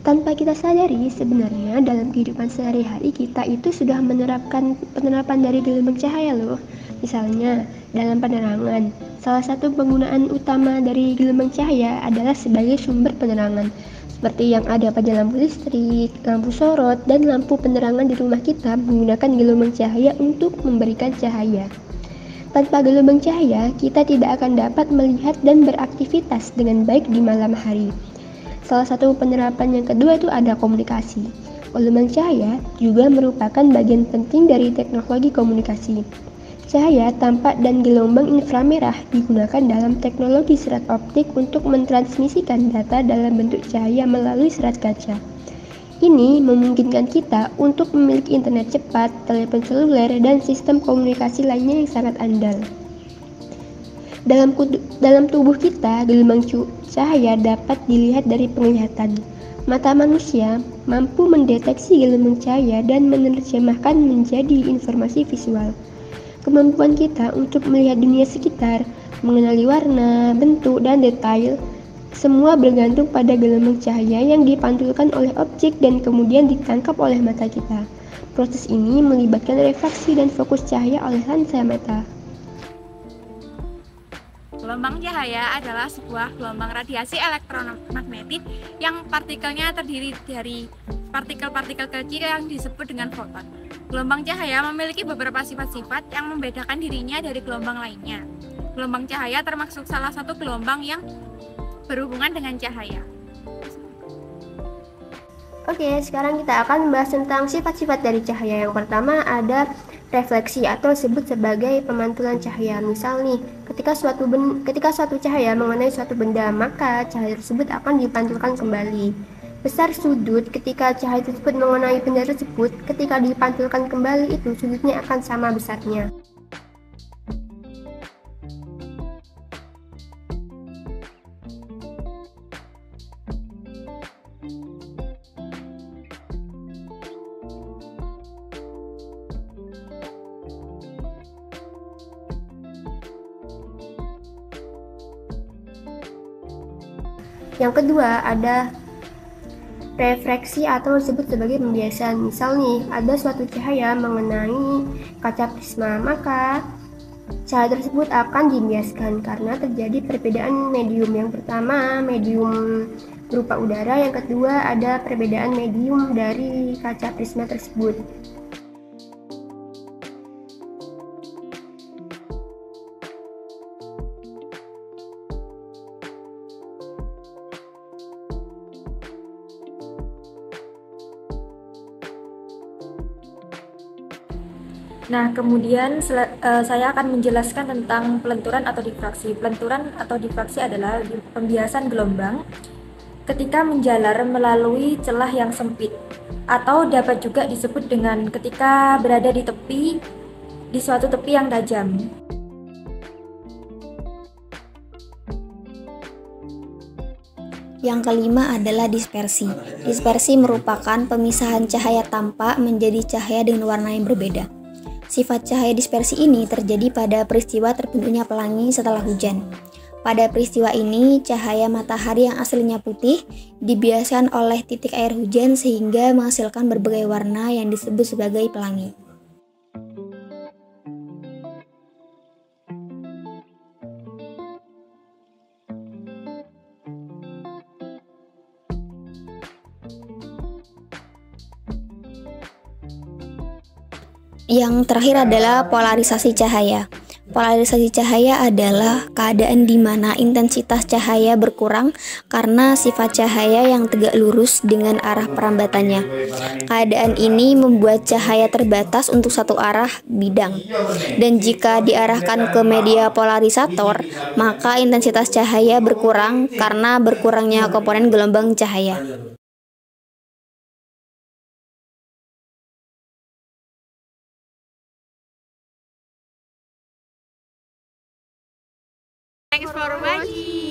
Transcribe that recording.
Tanpa kita sadari, sebenarnya dalam kehidupan sehari-hari kita itu sudah menerapkan penerapan dari gelombang cahaya loh. Misalnya, dalam penerangan, salah satu penggunaan utama dari gelombang cahaya adalah sebagai sumber penerangan, seperti yang ada pada lampu listrik, lampu sorot, dan lampu penerangan di rumah kita menggunakan gelombang cahaya untuk memberikan cahaya. Tanpa gelombang cahaya, kita tidak akan dapat melihat dan beraktivitas dengan baik di malam hari. Salah satu penerapan yang kedua itu ada komunikasi. Gelombang cahaya juga merupakan bagian penting dari teknologi komunikasi. Cahaya tampak dan gelombang inframerah digunakan dalam teknologi serat optik untuk mentransmisikan data dalam bentuk cahaya melalui serat kaca. Ini memungkinkan kita untuk memiliki internet cepat, telepon seluler, dan sistem komunikasi lainnya yang sangat andal. Dalam tubuh kita, gelombang cahaya dapat dilihat dari penglihatan. Mata manusia mampu mendeteksi gelombang cahaya dan menerjemahkan menjadi informasi visual. Kemampuan kita untuk melihat dunia sekitar, mengenali warna, bentuk, dan detail, semua bergantung pada gelombang cahaya yang dipantulkan oleh objek dan kemudian ditangkap oleh mata kita. Proses ini melibatkan refraksi dan fokus cahaya oleh lensa mata. Gelombang cahaya adalah sebuah gelombang radiasi elektromagnetik yang partikelnya terdiri dari partikel-partikel kecil yang disebut dengan foton. Gelombang cahaya memiliki beberapa sifat-sifat yang membedakan dirinya dari gelombang lainnya. Gelombang cahaya termasuk salah satu gelombang yang berhubungan dengan cahaya. Oke, sekarang kita akan membahas tentang sifat-sifat dari cahaya. Yang pertama ada refleksi atau disebut sebagai pemantulan cahaya. Misal nih, ketika suatu cahaya mengenai suatu benda, maka cahaya tersebut akan dipantulkan kembali. Besar sudut ketika cahaya tersebut mengenai benda tersebut, ketika dipantulkan kembali itu sudutnya akan sama besarnya. Yang kedua ada refraksi atau disebut sebagai pembiasan. Misal nih, ada suatu cahaya mengenai kaca prisma, maka cahaya tersebut akan dibiaskan karena terjadi perbedaan medium. Yang pertama, medium berupa udara, yang kedua ada perbedaan medium dari kaca prisma tersebut. Nah, kemudian saya akan menjelaskan tentang pelenturan atau difraksi. Pelenturan atau difraksi adalah pembiasan gelombang ketika menjalar melalui celah yang sempit, atau dapat juga disebut dengan ketika berada di suatu tepi yang tajam. Yang kelima adalah dispersi. Dispersi merupakan pemisahan cahaya tampak menjadi cahaya dengan warna yang berbeda. Sifat cahaya dispersi ini terjadi pada peristiwa terbentuknya pelangi setelah hujan. Pada peristiwa ini, cahaya matahari yang aslinya putih dibiaskan oleh titik air hujan sehingga menghasilkan berbagai warna yang disebut sebagai pelangi. Yang terakhir adalah polarisasi cahaya. Polarisasi cahaya adalah keadaan di mana intensitas cahaya berkurang karena sifat cahaya yang tegak lurus dengan arah perambatannya. Keadaan ini membuat cahaya terbatas untuk satu arah bidang. Dan jika diarahkan ke media polarisator, maka intensitas cahaya berkurang karena berkurangnya komponen gelombang cahaya. Thanks for watching.